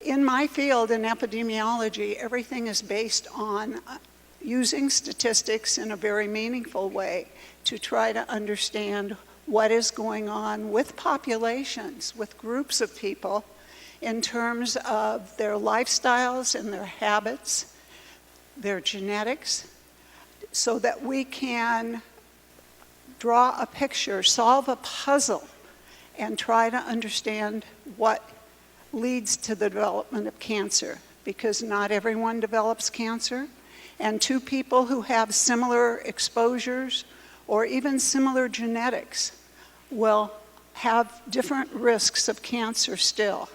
In my field, in epidemiology, everything is based on using statistics in a very meaningful way to try to understand what is going on with populations, with groups of people, in terms of their lifestyles and their habits, their genetics, so that we can draw a picture, solve a puzzle, and try to understand what leads to the development of cancer, because not everyone develops cancer, and two people who have similar exposures or even similar genetics will have different risks of cancer still.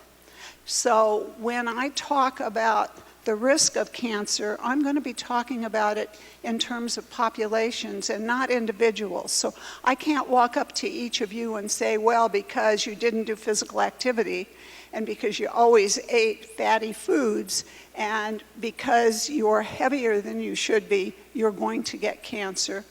So when I talk about the risk of cancer, I'm going to be talking about it in terms of populations and not individuals. So I can't walk up to each of you and say, well, because you didn't do physical activity, and because you always ate fatty foods, and because you're heavier than you should be, you're going to get cancer,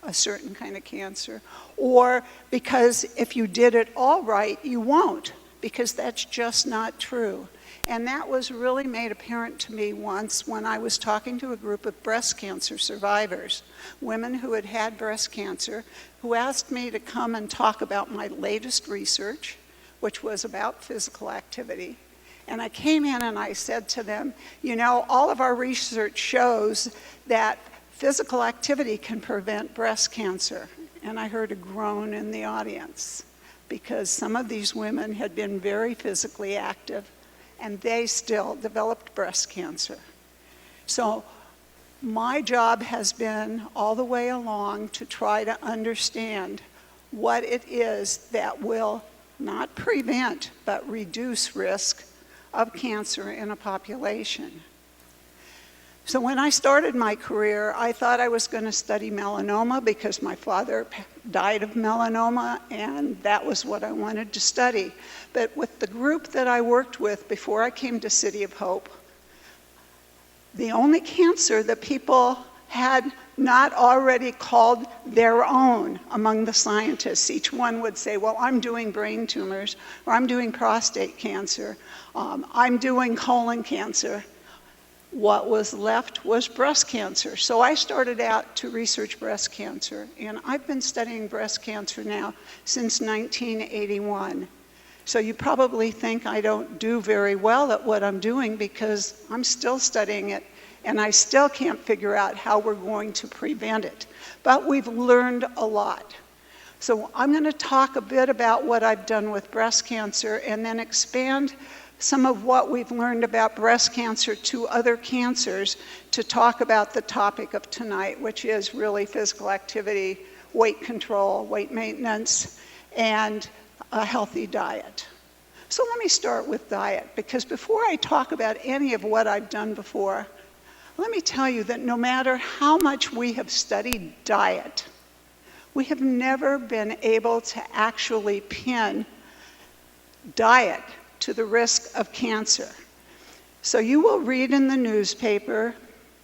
a certain kind of cancer. Or because if you did it all right, you won't, because that's just not true. And that was really made apparent to me once when I was talking to a group of breast cancer survivors, women who had had breast cancer, who asked me to come and talk about my latest research, which was about physical activity. And I came in and I said to them, you know, all of our research shows that physical activity can prevent breast cancer. And I heard a groan in the audience, because some of these women had been very physically active, and they still developed breast cancer. So my job has been all the way along to try to understand what it is that will not prevent, but reduce risk of cancer in a population. So when I started my career, I thought I was going to study melanoma because my father died of melanoma, and that was what I wanted to study. But with the group that I worked with before I came to City of Hope, the only cancer that people had not already called their own among the scientists, each one would say, well, I'm doing brain tumors, or I'm doing prostate cancer, I'm doing colon cancer. What was left was breast cancer. So I started out to research breast cancer, and I've been studying breast cancer now since 1981. So you probably think I don't do very well at what I'm doing because I'm still studying it, and I still can't figure out how we're going to prevent it. But we've learned a lot. So I'm going to talk a bit about what I've done with breast cancer and then expand some of what we've learned about breast cancer to other cancers to talk about the topic of tonight, which is really physical activity, weight control, weight maintenance, and a healthy diet. So let me start with diet, because before I talk about any of what I've done before, let me tell you that no matter how much we have studied diet, we have never been able to actually pin diet to the risk of cancer. So you will read in the newspaper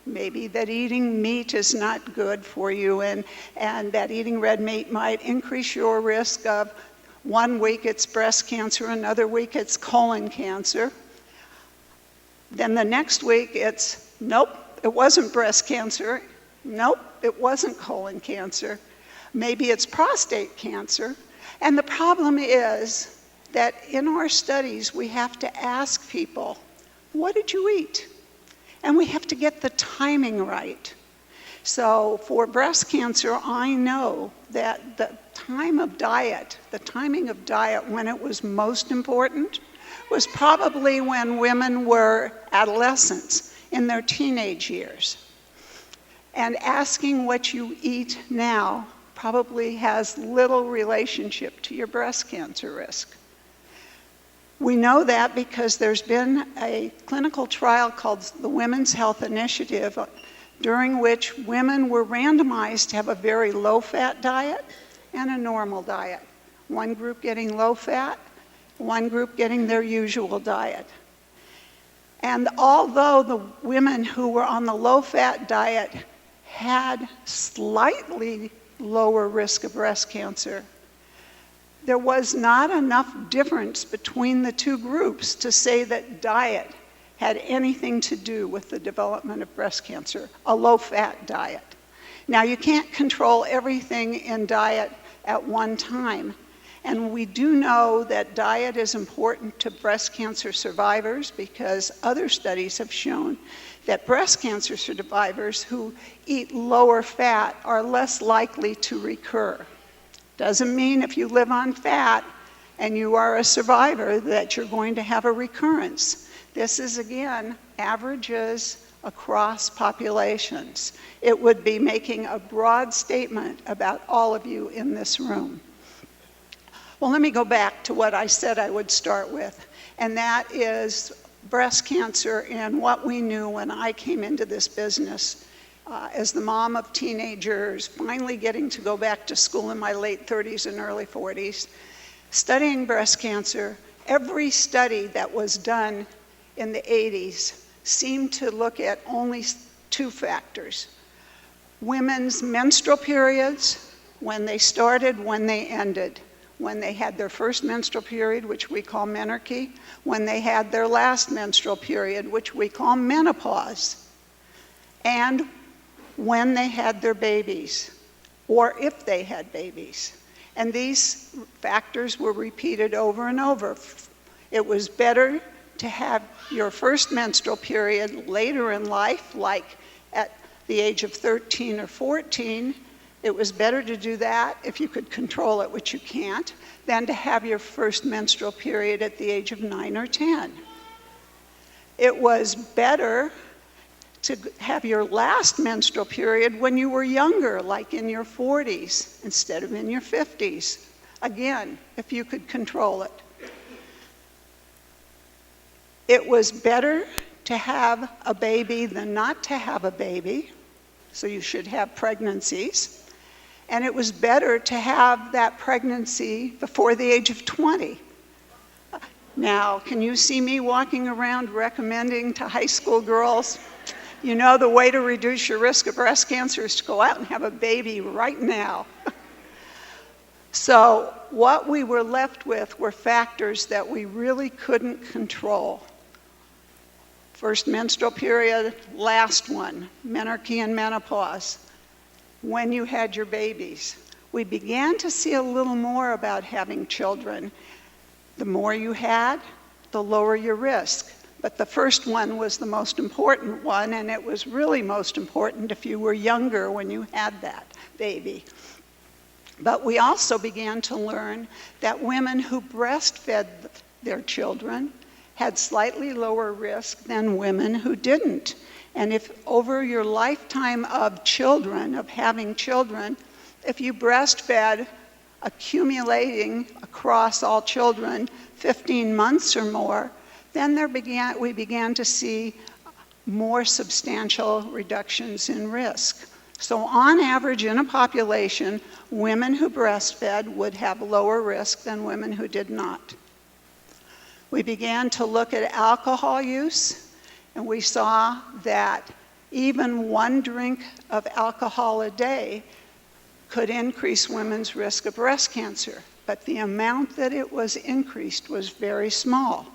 maybe that eating meat is not good for you, and that eating red meat might increase your risk of, one week it's breast cancer, another week it's colon cancer. Then the next week it's, nope, it wasn't breast cancer. Nope, it wasn't colon cancer. Maybe it's prostate cancer. And the problem is that in our studies, we have to ask people, what did you eat? And we have to get the timing right. So for breast cancer, I know that the timing of diet when it was most important was probably when women were adolescents in their teenage years. And asking what you eat now probably has little relationship to your breast cancer risk. We know that because there's been a clinical trial called the Women's Health Initiative, during which women were randomized to have a very low-fat diet and a normal diet. One group getting low-fat, one group getting their usual diet. And although the women who were on the low-fat diet had slightly lower risk of breast cancer, there was not enough difference between the two groups to say that diet had anything to do with the development of breast cancer, a low-fat diet. Now, you can't control everything in diet at one time, and we do know that diet is important to breast cancer survivors because other studies have shown that breast cancer survivors who eat lower fat are less likely to recur. Doesn't mean if you live on fat and you are a survivor that you're going to have a recurrence. This is, again, averages across populations. It would be making a broad statement about all of you in this room. Well, let me go back to what I said I would start with, and that is breast cancer and what we knew when I came into this business as the mom of teenagers, finally getting to go back to school in my late 30s and early 40s, studying breast cancer. Every study that was done in the 80s seemed to look at only two factors: women's menstrual periods, when they started, when they ended. When they had their first menstrual period, which we call menarche, when they had their last menstrual period, which we call menopause, and when they had their babies, or if they had babies. And these factors were repeated over and over. It was better to have your first menstrual period later in life, like at the age of 13 or 14. It was better to do that if you could control it, which you can't, than to have your first menstrual period at the age of 9 or 10. It was better to have your last menstrual period when you were younger, like in your 40s, instead of in your 50s. Again, if you could control it. It was better to have a baby than not to have a baby, so you should have pregnancies. And it was better to have that pregnancy before the age of 20. Now, can you see me walking around recommending to high school girls, you know, the way to reduce your risk of breast cancer is to go out and have a baby right now? So what we were left with were factors that we really couldn't control. First menstrual period, last one, menarche and menopause. When you had your babies. We began to see a little more about having children. The more you had, the lower your risk. But the first one was the most important one, and it was really most important if you were younger when you had that baby. But we also began to learn that women who breastfed their children had slightly lower risk than women who didn't. And if over your lifetime of children, of having children, if you breastfed accumulating across all children 15 months or more, then we began to see more substantial reductions in risk. So on average in a population, women who breastfed would have lower risk than women who did not. We began to look at alcohol use, and we saw that even one drink of alcohol a day could increase women's risk of breast cancer, but the amount that it was increased was very small.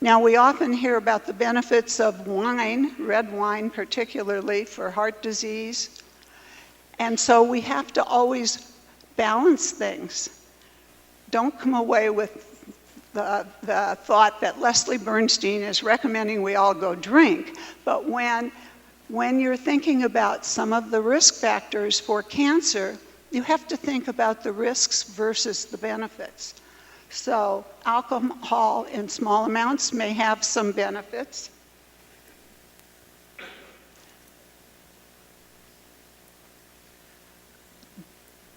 Now, we often hear about the benefits of wine, red wine particularly, for heart disease, and so we have to always balance things. Don't come away with the thought that Leslie Bernstein is recommending we all go drink, but when you're thinking about some of the risk factors for cancer, you have to think about the risks versus the benefits. So alcohol in small amounts may have some benefits.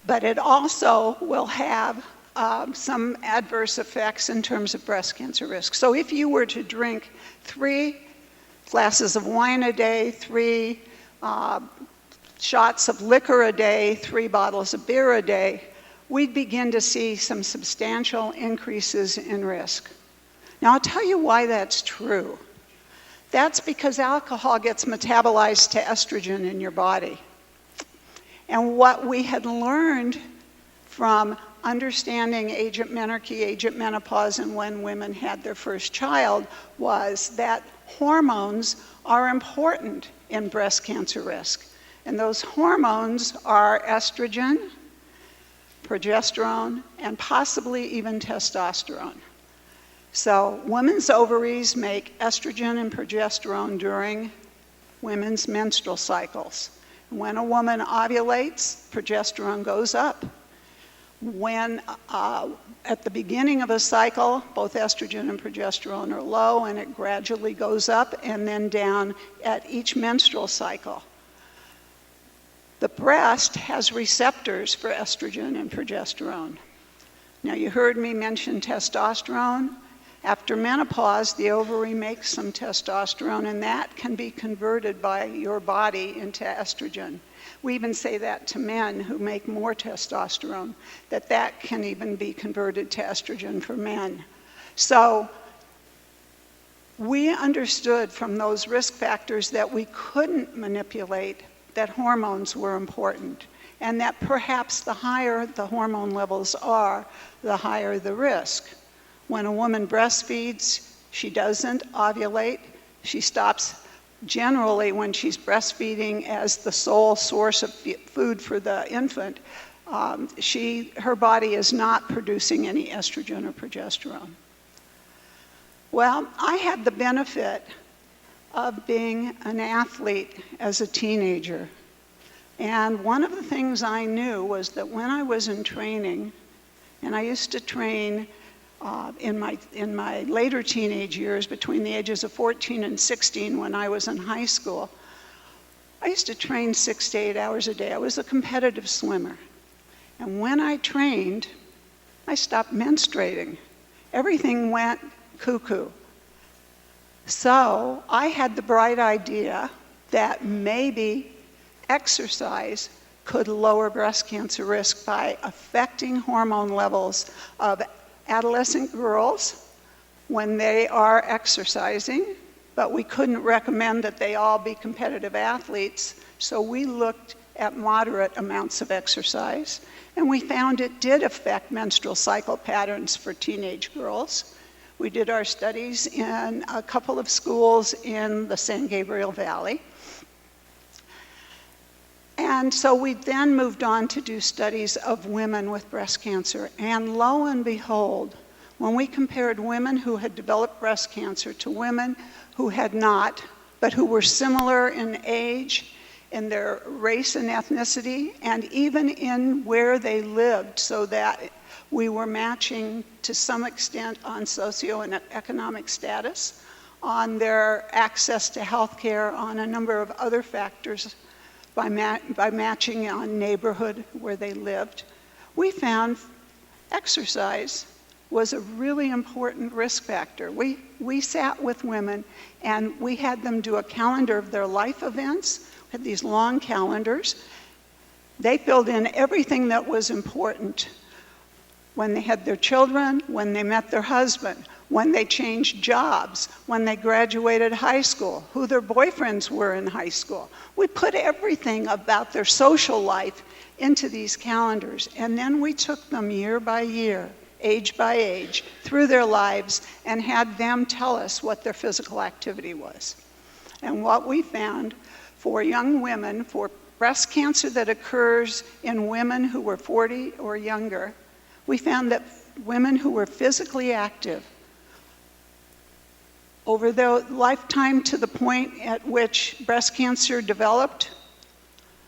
But it also will have some adverse effects in terms of breast cancer risk. So if you were to drink 3 glasses of wine a day, 3 shots of liquor a day, 3 bottles of beer a day, we'd begin to see some substantial increases in risk. Now, I'll tell you why that's true. That's because alcohol gets metabolized to estrogen in your body. And what we had learned from understanding agent menarche, agent menopause, and when women had their first child was that hormones are important in breast cancer risk. And those hormones are estrogen, progesterone, and possibly even testosterone. So women's ovaries make estrogen and progesterone during women's menstrual cycles. When a woman ovulates, progesterone goes up. When at the beginning of a cycle, both estrogen and progesterone are low, and it gradually goes up and then down at each menstrual cycle. The breast has receptors for estrogen and progesterone. Now, you heard me mention testosterone. After menopause, the ovary makes some testosterone, and that can be converted by your body into estrogen. We even say that to men who make more testosterone, that can even be converted to estrogen for men. So we understood from those risk factors that we couldn't manipulate, that hormones were important, and that perhaps the higher the hormone levels are, the higher the risk. When a woman breastfeeds, she doesn't ovulate. She stops generally when she's breastfeeding as the sole source of food for the infant. Her body is not producing any estrogen or progesterone. Well, I had the benefit of being an athlete as a teenager. And one of the things I knew was that when I was in training, and I used to train in my later teenage years, between the ages of 14 and 16 when I was in high school, I used to train 6 to 8 hours a day. I was a competitive swimmer. And when I trained, I stopped menstruating. Everything went cuckoo. So I had the bright idea that maybe exercise could lower breast cancer risk by affecting hormone levels of adolescent girls when they are exercising, but we couldn't recommend that they all be competitive athletes, so we looked at moderate amounts of exercise, and we found it did affect menstrual cycle patterns for teenage girls. We did our studies in a couple of schools in the San Gabriel Valley. And so we then moved on to do studies of women with breast cancer. And lo and behold, when we compared women who had developed breast cancer to women who had not, but who were similar in age, in their race and ethnicity, and even in where they lived, so that we were matching to some extent on socio and economic status, on their access to health care, on a number of other factors, by matching on neighborhood where they lived, we found exercise was a really important risk factor. We sat with women and we had them do a calendar of their life events, had these long calendars. They filled in everything that was important: when they had their children, when they met their husband, when they changed jobs, when they graduated high school, who their boyfriends were in high school. We put everything about their social life into these calendars, and then we took them year by year, age by age, through their lives, and had them tell us what their physical activity was. And what we found for young women, for breast cancer that occurs in women who were 40 or younger, we found that women who were physically active over their lifetime to the point at which breast cancer developed,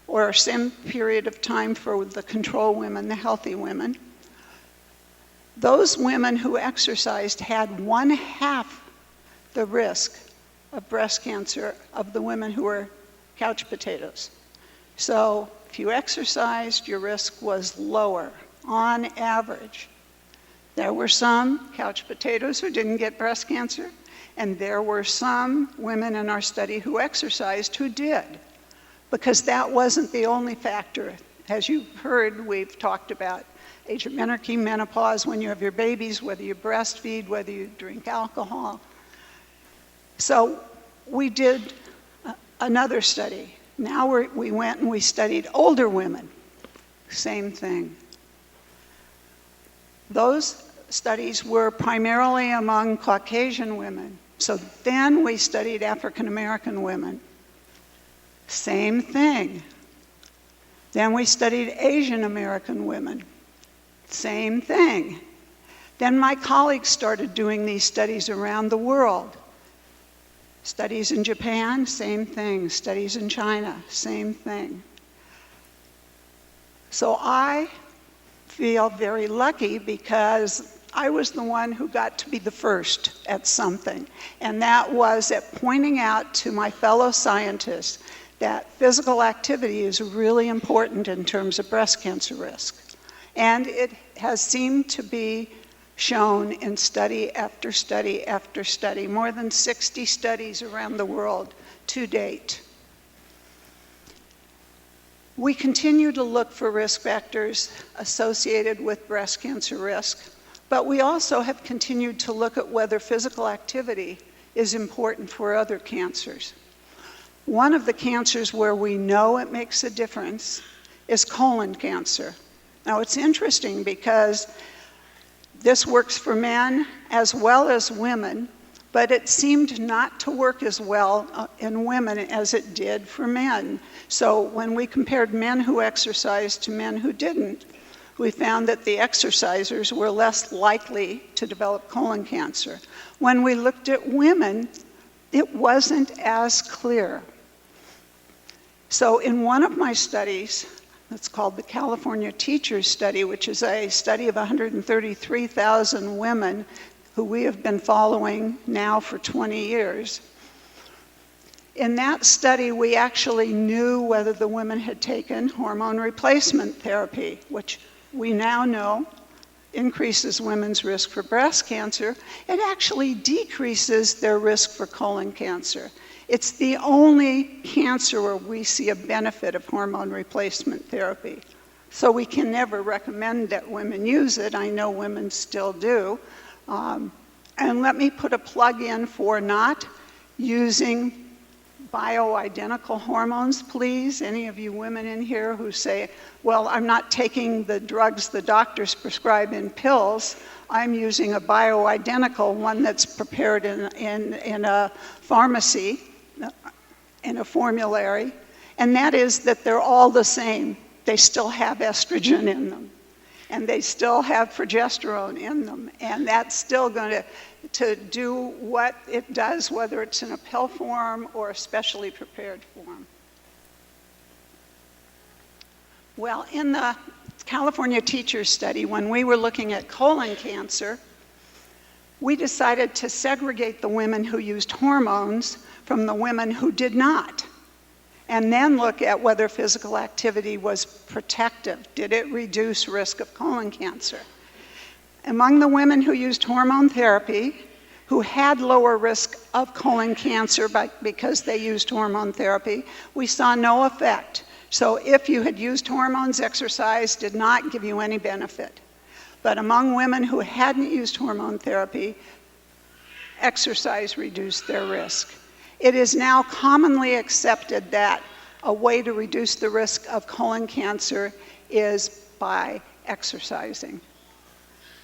or some period of time for the control women, the healthy women, those women who exercised had 1/2 the risk of breast cancer of the women who were couch potatoes. So if you exercised, your risk was lower on average. There were some couch potatoes who didn't get breast cancer, and there were some women in our study who exercised who did, because that wasn't the only factor. As you've heard, we've talked about agent menarche, menopause, when you have your babies, whether you breastfeed, whether you drink alcohol. So we did another study. Now we went and we studied older women. Same thing. Those studies were primarily among Caucasian women. So then we studied African American women. Same thing. Then we studied Asian American women. Same thing. Then my colleagues started doing these studies around the world. Studies in Japan, same thing. Studies in China, same thing. So I feel very lucky because I was the one who got to be the first at something. And that was at pointing out to my fellow scientists that physical activity is really important in terms of breast cancer risk. And it has seemed to be shown in study after study after study, more than 60 studies around the world to date. We continue to look for risk factors associated with breast cancer risk, but we also have continued to look at whether physical activity is important for other cancers. One of the cancers where we know it makes a difference is colon cancer. Now it's interesting because this works for men as well as women, but it seemed not to work as well in women as it did for men. So when we compared men who exercised to men who didn't, we found that the exercisers were less likely to develop colon cancer. When we looked at women, it wasn't as clear. So in one of my studies, it's called the California Teachers Study, which is a study of 133,000 women who we have been following now for 20 years. In that study, we actually knew whether the women had taken hormone replacement therapy, which we now know increases women's risk for breast cancer. It actually decreases their risk for colon cancer. It's the only cancer where we see a benefit of hormone replacement therapy. So we can never recommend that women use it. I know women still do. And let me put a plug in for not using bioidentical hormones, please. Any of you women in here who say, well, I'm not taking the drugs the doctors prescribe in pills, I'm using a bioidentical one that's prepared in a pharmacy, in a formulary, and that is that they're all the same. They still have estrogen in them, and they still have progesterone in them, and that's still going to do what it does, whether it's in a pill form or a specially prepared form. Well, in the California Teachers Study, when we were looking at colon cancer, we decided to segregate the women who used hormones from the women who did not, and then look at whether physical activity was protective. Did it reduce risk of colon cancer? Among the women who used hormone therapy, who had lower risk of colon cancer because they used hormone therapy, we saw no effect. So if you had used hormones, exercise did not give you any benefit. But among women who hadn't used hormone therapy, exercise reduced their risk. It is now commonly accepted that a way to reduce the risk of colon cancer is by exercising.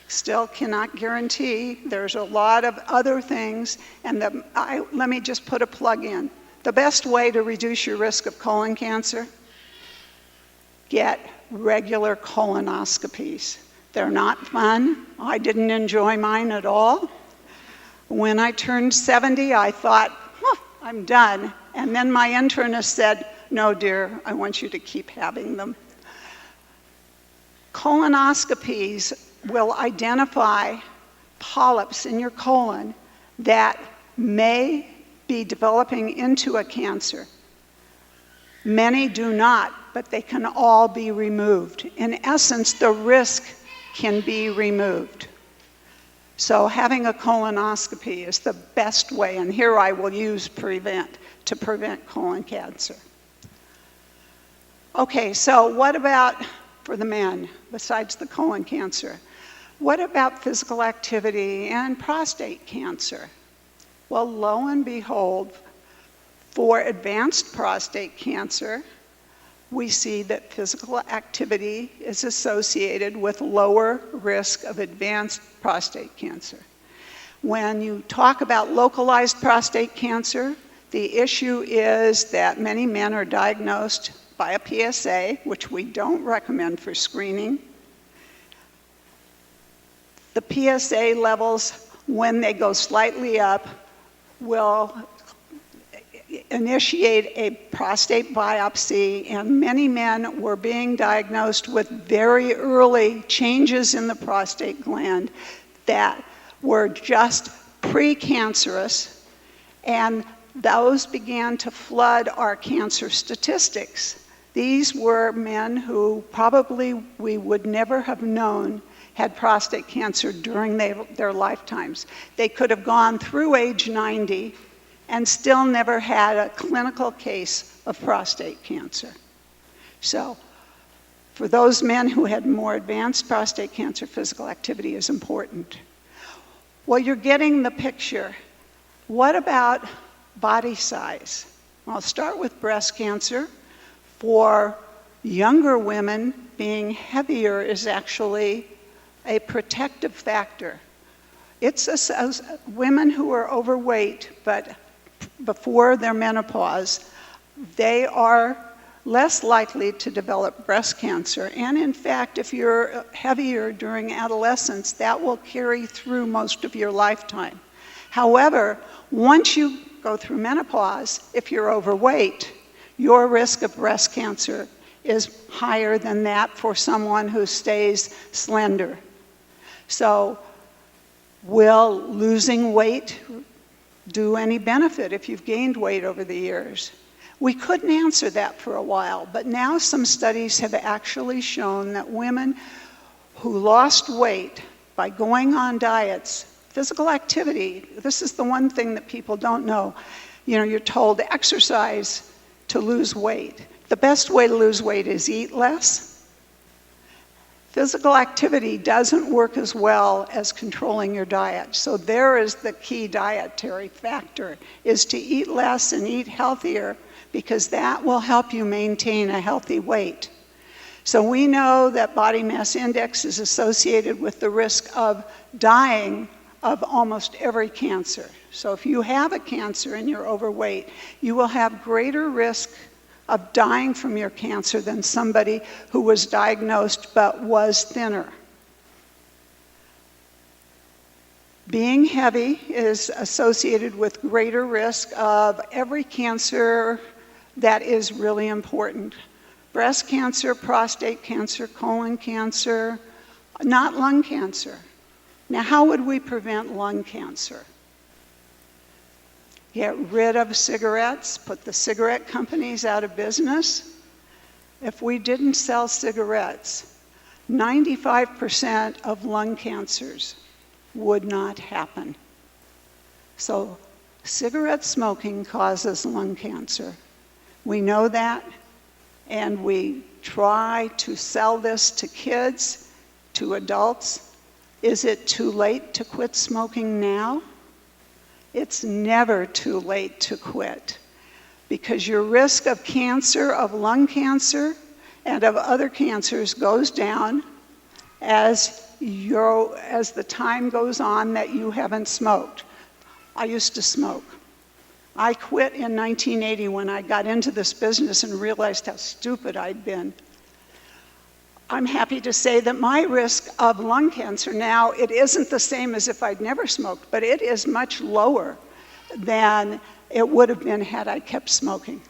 Still cannot guarantee. There's a lot of other things, and let me just put a plug in. The best way to reduce your risk of colon cancer, get regular colonoscopies. They're not fun. I didn't enjoy mine at all. When I turned 70, I thought, I'm done. And then my internist said, no, dear, I want you to keep having them. Colonoscopies will identify polyps in your colon that may be developing into a cancer. Many do not, but they can all be removed. In essence, the risk can be removed. So having a colonoscopy is the best way, and here I will use prevent to prevent colon cancer. Okay, so what about for the men, besides the colon cancer? What about physical activity and prostate cancer? Well, lo and behold, for advanced prostate cancer, we see that physical activity is associated with lower risk of advanced prostate cancer. When you talk about localized prostate cancer, the issue is that many men are diagnosed by a PSA, which we don't recommend for screening. The PSA levels, when they go slightly up, will initiate a prostate biopsy, and many men were being diagnosed with very early changes in the prostate gland that were just precancerous, and those began to flood our cancer statistics. These were men who probably we would never have known had prostate cancer during their lifetimes. They could have gone through age 90 and still never had a clinical case of prostate cancer. So, for those men who had more advanced prostate cancer, physical activity is important. Well, you're getting the picture. What about body size? Well, I'll start with breast cancer. For younger women, being heavier is actually a protective factor. It's women who are overweight, but before their menopause, they are less likely to develop breast cancer. And in fact, if you're heavier during adolescence, that will carry through most of your lifetime. However, once you go through menopause, if you're overweight, your risk of breast cancer is higher than that for someone who stays slender. So, will losing weight do any benefit if you've gained weight over the years? We couldn't answer that for a while, but now some studies have actually shown that women who lost weight by going on diets, physical activity, this is the one thing that people don't know. You know, you're told to exercise to lose weight. The best way to lose weight is eat less. Physical activity doesn't work as well as controlling your diet. So there is the key dietary factor, is to eat less and eat healthier, because that will help you maintain a healthy weight. So we know that body mass index is associated with the risk of dying of almost every cancer. So if you have a cancer and you're overweight, you will have greater risk of dying from your cancer than somebody who was diagnosed but was thinner. Being heavy is associated with greater risk of every cancer that is really important. Breast cancer, prostate cancer, colon cancer, not lung cancer. Now, how would we prevent lung cancer? Get rid of cigarettes, put the cigarette companies out of business. If we didn't sell cigarettes, 95% of lung cancers would not happen. So cigarette smoking causes lung cancer. We know that, and we try to sell this to kids, to adults. Is it too late to quit smoking now? It's never too late to quit, because your risk of cancer, of lung cancer, and of other cancers goes down as the time goes on that you haven't smoked. I used to smoke. I quit in 1980 when I got into this business and realized how stupid I'd been. I'm happy to say that my risk of lung cancer now, it isn't the same as if I'd never smoked, but it is much lower than it would have been had I kept smoking.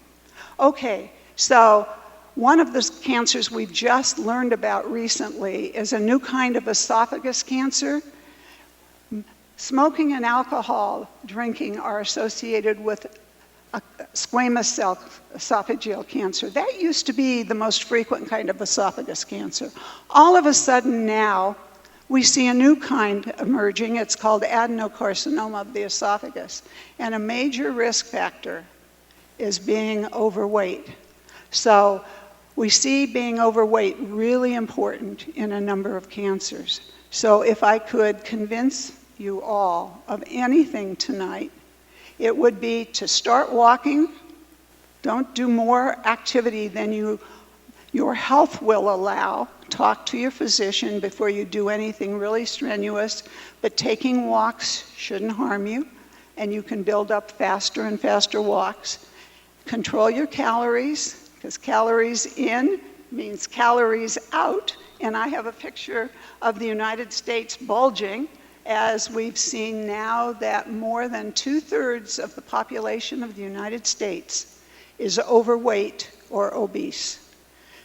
Okay, so one of the cancers we've just learned about recently is a new kind of esophagus cancer. Smoking and alcohol drinking are associated with squamous cell esophageal cancer. That used to be the most frequent kind of esophagus cancer. All of a sudden now, we see a new kind emerging. It's called adenocarcinoma of the esophagus. And a major risk factor is being overweight. So we see being overweight really important in a number of cancers. So if I could convince you all of anything tonight, it would be to start walking. Don't do more activity than you Your health will allow. Talk to your physician before you do anything really strenuous, but taking walks shouldn't harm you, and you can build up faster and faster walks. Control your calories, because calories in means calories out, and I have a picture of the United States bulging, as we've seen now that more than 2/3 of the population of the United States is overweight or obese.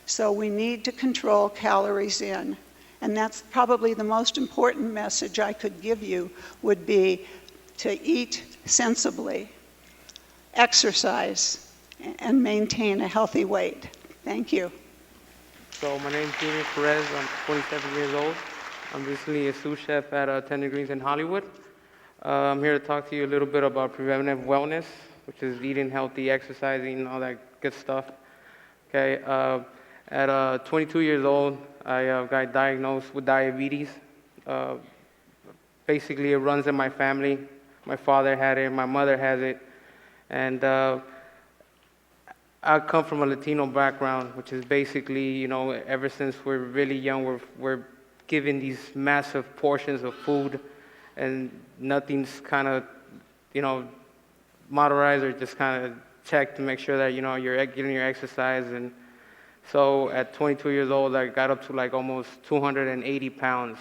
So we need to control calories in. And that's probably the most important message I could give you, would be to eat sensibly, exercise, and maintain a healthy weight. Thank you. So my name is Perez. I'm 27 years old. I'm recently a sous chef at 10 Degrees in Hollywood. I'm here to talk to you a little bit about preventive wellness, which is eating healthy, exercising, all that good stuff. Okay. At 22 years old, I got diagnosed with diabetes. Basically, it runs in my family. My father had it, my mother has it, and I come from a Latino background, which is basically, you know, ever since we're really young, we're given these massive portions of food, and nothing's kind of, you know, modernized or just kind of checked to make sure that, you know, you're getting your exercise. And so at 22 years old, I got up to like almost 280 pounds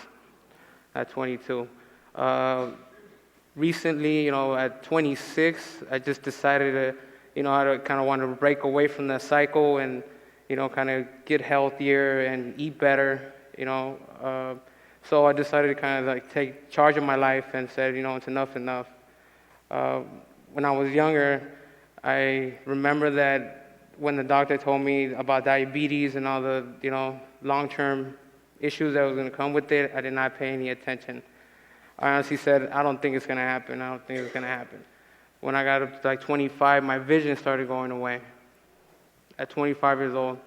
at 22. Recently, you know, at 26, I just decided to, you know, I kind of want to break away from that cycle and, you know, kind of get healthier and eat better, you know. So I decided to kind of like take charge of my life and said, you know, it's enough. When I was younger, I remember that when the doctor told me about diabetes and all the, you know, long-term issues that was going to come with it, I did not pay any attention. I honestly said, I don't think it's going to happen. I don't think it's going to happen. When I got up to like 25, my vision started going away. At 25 years old,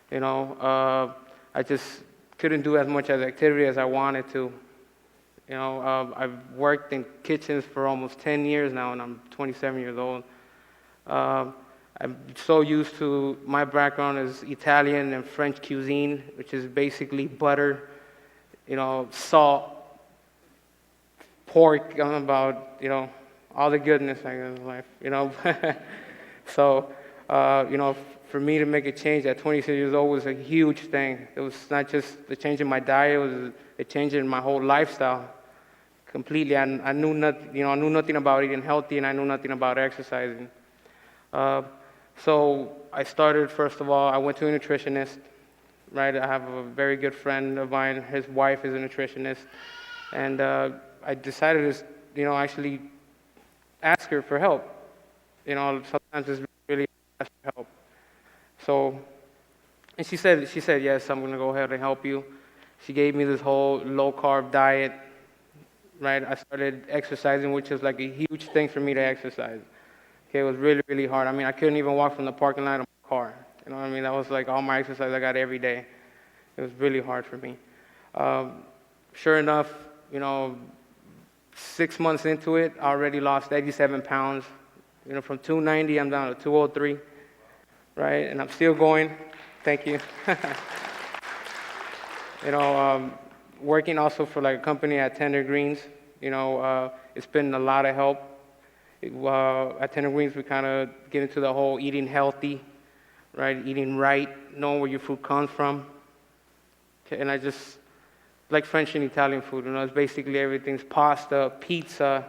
you know, I just couldn't do as much as activity as I wanted to. You know, I've worked in kitchens for almost 10 years now, and I'm 27 years old. I'm so used to, my background is Italian and French cuisine, which is basically butter, you know, salt, pork, about, you know, all the goodness I guess in life, you know. So, you know, for me to make a change at 26 years old was a huge thing. It was not just the change in my diet, it was a change in my whole lifestyle completely. I knew nothing about eating healthy, and I knew nothing about exercising. So I started, first of all, I went to a nutritionist, right? I have a very good friend of mine, his wife is a nutritionist, and I decided to, you know, actually ask her for help. You know, sometimes it's really ask for help. So, and she said, yes, I'm gonna go ahead and help you. She gave me this whole low-carb diet, right? I started exercising, which is like a huge thing for me to exercise. Okay, it was really, really hard. I mean, I couldn't even walk from the parking lot of my car. You know what I mean? That was like all my exercise I got every day. It was really hard for me. Sure enough, you know, 6 months into it, I already lost 87 pounds. You know, from 290, I'm down to 203, right? And I'm still going. Thank you. You know, working also for like a company at Tender Greens, you know, it's been a lot of help. At Tender Greens, we kind of get into the whole eating healthy, right? Eating right, knowing where your food comes from. Okay, and I just like French and Italian food. You know, it's basically everything's pasta, pizza,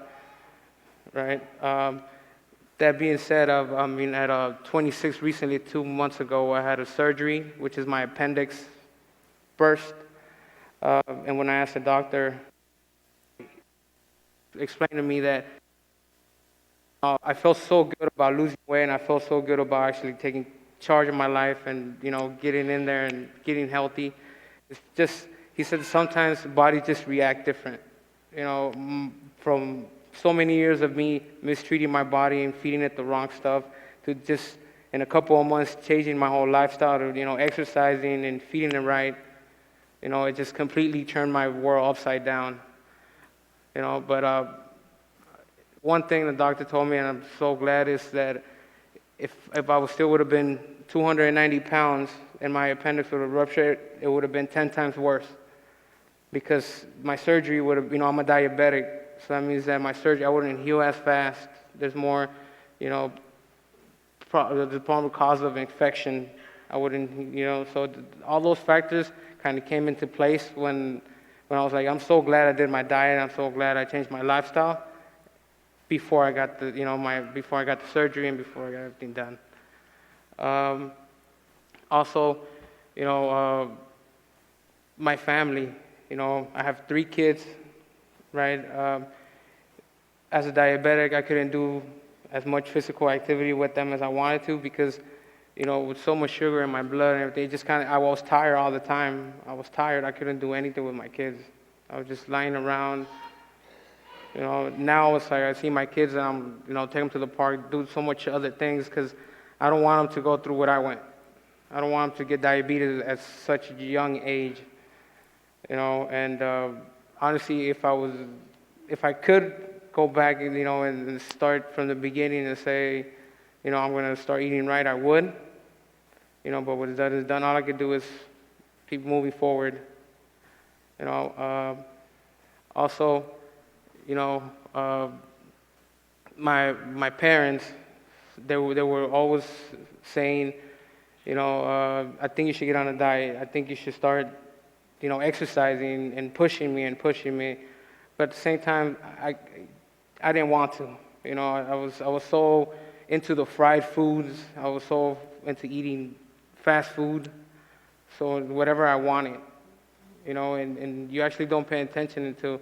right? That being said, at 26 recently, 2 months ago, I had a surgery, which is my appendix burst. And when I asked the doctor, he explained to me that I felt so good about losing weight, and I felt so good about actually taking charge of my life and, you know, getting in there and getting healthy. It's just, he said sometimes the body just react different. You know, from so many years of me mistreating my body and feeding it the wrong stuff to just in a couple of months changing my whole lifestyle to, you know, exercising and feeding it right. You know, it just completely turned my world upside down. You know, but one thing the doctor told me, and I'm so glad, is that if I would have been 290 pounds and my appendix would have ruptured, it would have been 10 times worse. Because my surgery would have, I'm a diabetic, so that means that my surgery, I wouldn't heal as fast. There's more, the probable cause of infection. I wouldn't, so all those factors kind of came into place when I was like, I'm so glad I did my diet. I'm so glad I changed my lifestyle before I got the, before I got the surgery and before I got everything done. Also, my family, I have 3 kids, right? As a diabetic, I couldn't do as much physical activity with them as I wanted to because, with so much sugar in my blood and everything, I was tired all the time. I was tired. I couldn't do anything with my kids. I was just lying around. Now it's like I see my kids and I'm, take them to the park, do so much other things because I don't want them to go through what I went. I don't want them to get diabetes at such a young age. And honestly, if I could go back, and start from the beginning and say, I'm going to start eating right, I would. But what is done is done. All I could do is keep moving forward. Also, my parents, they were always saying, I think you should get on a diet. I think you should start, exercising and pushing me. But at the same time, I didn't want to. I was so into the fried foods. I was so into eating fast food. So whatever I wanted, and you actually don't pay attention until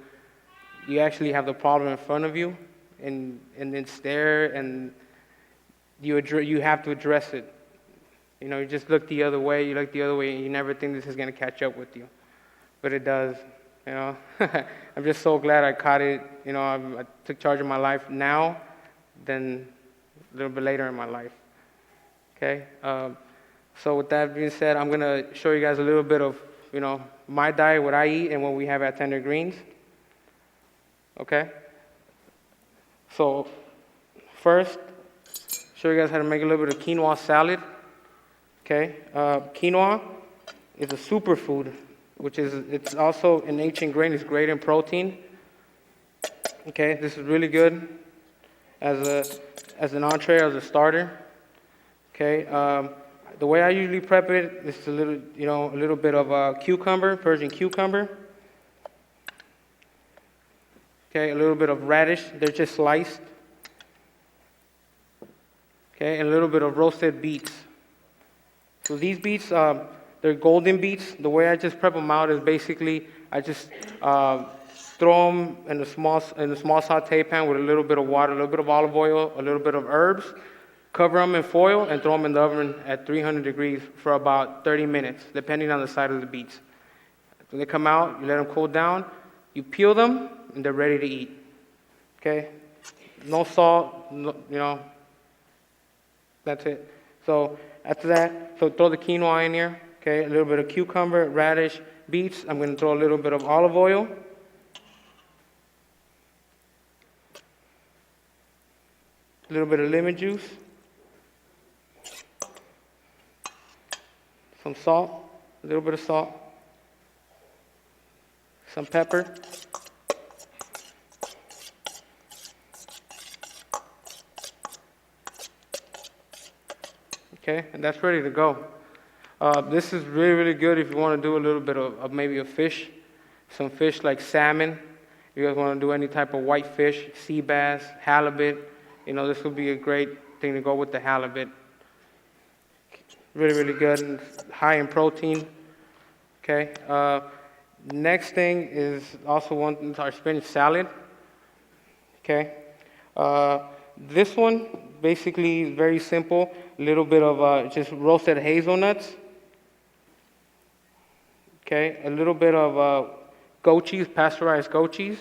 you actually have the problem in front of you, and then stare, and you have to address it. You just look the other way, and you never think this is going to catch up with you. But it does, I'm just so glad I caught it. I took charge of my life now than a little bit later in my life. Okay? So with that being said, I'm going to show you guys a little bit of, my diet, what I eat, and what we have at Tender Greens. Okay? So first, show you guys how to make a little bit of quinoa salad. Okay? Quinoa is a superfood, it's also an ancient grain. It's great in protein. Okay? This is really good as an entree, as a starter. Okay? The way I usually prep it is a little bit of cucumber, Persian cucumber. Okay, a little bit of radish, they're just sliced. Okay, and a little bit of roasted beets. So these beets, they're golden beets. The way I just prep them out is basically I just throw them in a small saute pan with a little bit of water, a little bit of olive oil, a little bit of herbs. Cover them in foil and throw them in the oven at 300 degrees for about 30 minutes, depending on the size of the beets. When they come out, you let them cool down, you peel them, and they're ready to eat. Okay? No salt, that's it. So after that, throw the quinoa in here. Okay? A little bit of cucumber, radish, beets. I'm going to throw a little bit of olive oil. A little bit of lemon juice. Some salt, a little bit of salt, some pepper, okay, and that's ready to go. This is really, really good if you want to do a little bit of maybe a fish, some fish like salmon. If you guys want to do any type of white fish, sea bass, halibut, this would be a great thing to go with the halibut. Really, really good and high in protein. Okay. Next thing is also our spinach salad. Okay. This one basically is very simple. A little bit of just roasted hazelnuts. Okay. A little bit of goat cheese, pasteurized goat cheese.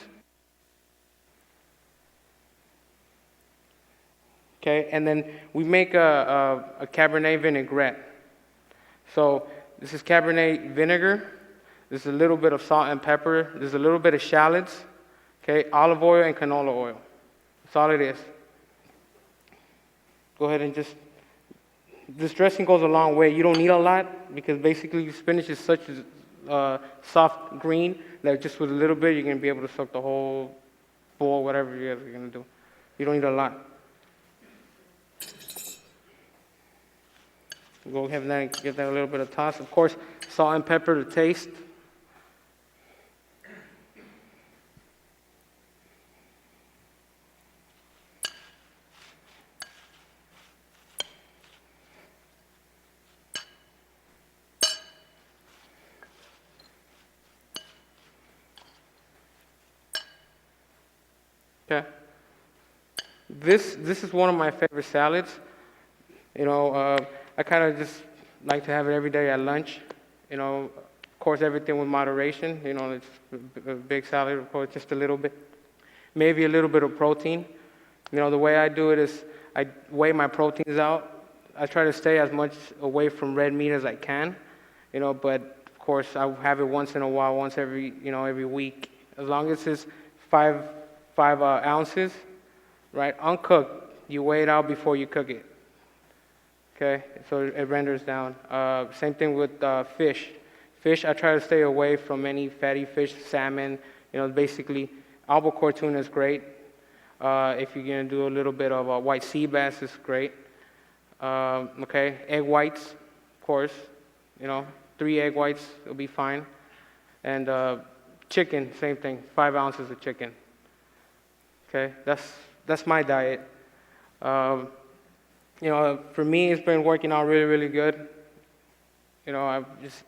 Okay, and then we make a Cabernet vinaigrette. So this is Cabernet vinegar. This is a little bit of salt and pepper. There's a little bit of shallots. Okay, olive oil and canola oil. That's all it is. Go ahead and just this dressing goes a long way. You don't need a lot because basically spinach is such a soft green that just with a little bit, you're going to be able to soak the whole bowl, whatever you guys are going to do. You don't need a lot. Go ahead and give that a little bit of toss. Of course, salt and pepper to taste. Okay. This is one of my favorite salads. You know, I kind of just like to have it every day at lunch. You know, of course, everything with moderation. You know, it's a big salad, of course, just a little bit. Maybe a little bit of protein. You know, the way I do it is I weigh my proteins out. I try to stay as much away from red meat as I can. You know, but of course, I have it once in a while, once every week. As long as it's five ounces, right? Uncooked, you weigh it out before you cook it. Okay, so it renders down. Same thing with fish. Fish, I try to stay away from any fatty fish, salmon. You know, basically, albacore tuna is great. If you're gonna do a little bit of white sea bass, it's great. Okay, egg whites, of course. You know, 3 egg whites will be fine. And chicken, same thing, 5 ounces of chicken. Okay, that's my diet. You know, for me, it's been working out really, really good. You know, I just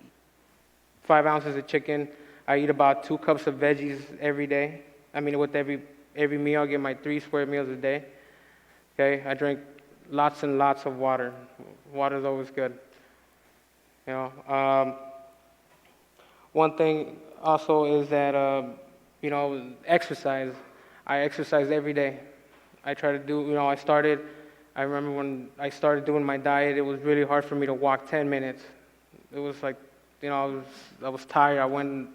5 ounces of chicken. I eat about 2 cups of veggies every day. I mean, with every meal, I get my 3 square meals a day. Okay, I drink lots and lots of water. Water is always good. You know, one thing also is that you know, exercise. I exercise every day. I try to do. You know, I remember when I started doing my diet, it was really hard for me to walk 10 minutes. It was like, you know, I was tired. I went,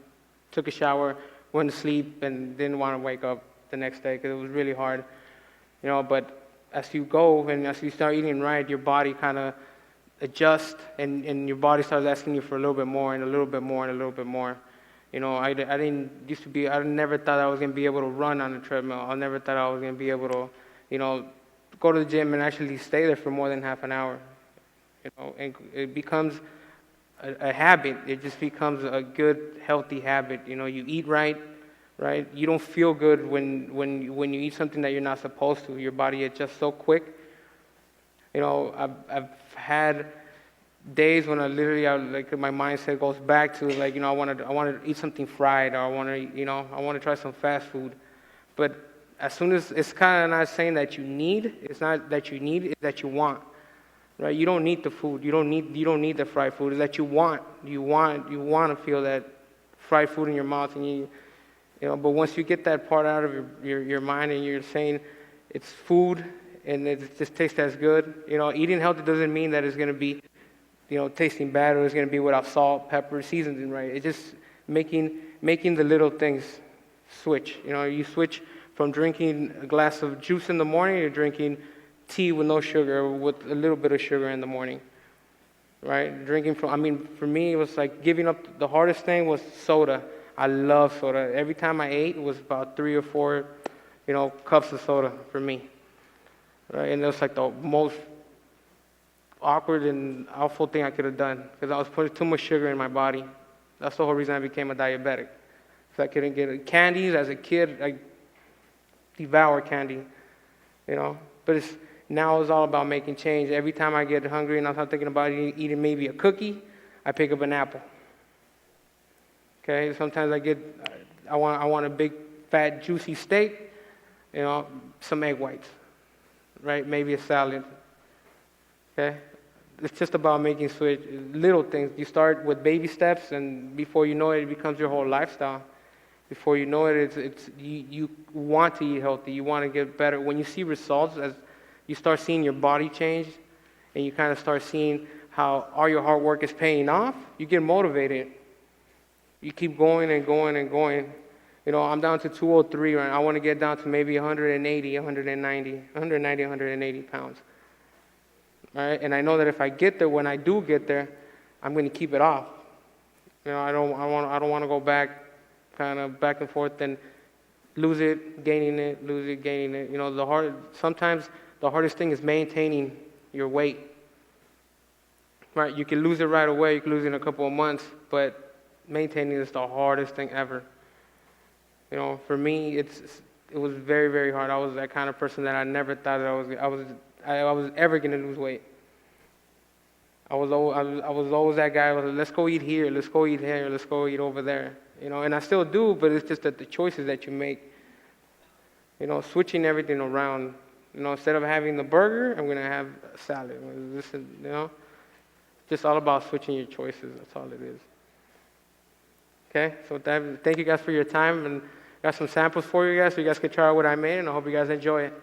took a shower, went to sleep, and didn't want to wake up the next day because it was really hard. You know, but as you go and as you start eating right, your body kind of adjusts, and your body starts asking you for a little bit more and a little bit more and a little bit more. You know, I never thought I was going to be able to run on the treadmill. I never thought I was going to be able to, you know, go to the gym and actually stay there for more than half an hour. You know, and it becomes a habit. It just becomes a good, healthy habit. You know, you eat right? You don't feel good when you eat something that you're not supposed to. Your body adjusts so quick. You know, I've had days when like my mindset goes back to like, you know, I want to eat something fried, or I want to try some fast food. But as soon as it's kind of not saying that you need, it's not that you need, it's that you want, right? You don't need the food. You don't need the fried food. It's that you want. You want to feel that fried food in your mouth, and you know. But once you get that part out of your mind, and you're saying it's food and it just tastes as good, you know, eating healthy doesn't mean that it's going to be, you know, tasting bad, or it's going to be without salt, pepper, seasoning, right? It's just making the little things switch. You know, you switch from drinking a glass of juice in the morning to drinking tea with no sugar, or with a little bit of sugar in the morning, right? For me, it was like giving up. The hardest thing was soda. I love soda. Every time I ate, it was about 3 or 4, you know, cups of soda for me, right? And it was like the most awkward and awful thing I could have done, because I was putting too much sugar in my body. That's the whole reason I became a diabetic. So I couldn't get it. Candies as a kid, I devour candy, you know. But now it's all about making change. Every time I get hungry and I start thinking about eating maybe a cookie, I pick up an apple. Okay. Sometimes I want a big fat juicy steak, you know, some egg whites, right? Maybe a salad. Okay. It's just about making switch, little things. You start with baby steps, and before you know it, it becomes your whole lifestyle. Before you know it, you want to eat healthy. You want to get better. When you see results, as you start seeing your body change, and you kind of start seeing how all your hard work is paying off, you get motivated. You keep going and going and going. You know, I'm down to 203, right? I want to get down to maybe 180, 190 pounds. right? And I know that if I get there, when I do get there, I'm going to keep it off. You know, I don't want to go back, kind of back and forth and lose it, gaining it, lose it, gaining it. You know, sometimes the hardest thing is maintaining your weight. Right? You can lose it right away, you can lose it in a couple of months, but maintaining is the hardest thing ever. You know, for me, it was very, very hard. I was that kind of person that I never thought that I was ever going to lose weight. I was always that guy. I was like, let's go eat here, let's go eat here, let's go eat over there. You know, and I still do, but it's just that the choices that you make. You know, switching everything around. You know, instead of having the burger, I'm gonna have a salad. You know, just all about switching your choices. That's all it is. Okay, so with that, thank you guys for your time, and got some samples for you guys, so you guys can try out what I made, and I hope you guys enjoy it.